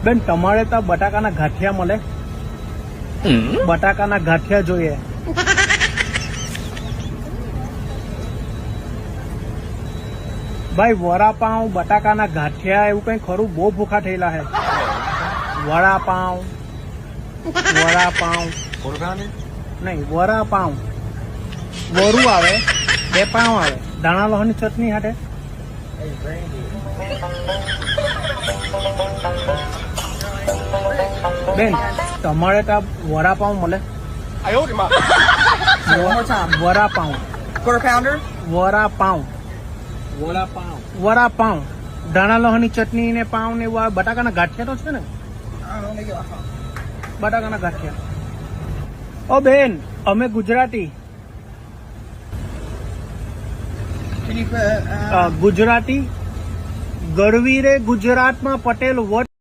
બેન તમારે ત્યાં બટાકાના ગાંઠિયા મળે? બટાકાના ગાંઠિયા જોઈએ. ભાઈ વડાપાઉં, બટાકાના ગાંઠિયા એવું કઈ ખરું? બહુ ભૂખા થયેલા હે. વડાપાઉં, નહીં વડાપાઉં. વરું આવે, 2 પાઉં આવે, ધાણા લસણની ચટણી હાથે. બેન તમારે ત્યાં વડાપાઉં મળે? વડાપાઉં. વડાપાઉં. વડાપાઉં, ધાણા લસણની ચટણી ને પાઉં ને એવું આવે. બટાકાના ગાંઠિયા તો છે ને? બટાકાના ગાંઠિયા. ઓ બેન અમે ગુજરાતી. ગુજરાતી ગરવી રે ગુજરાતમાં પટેલ વટ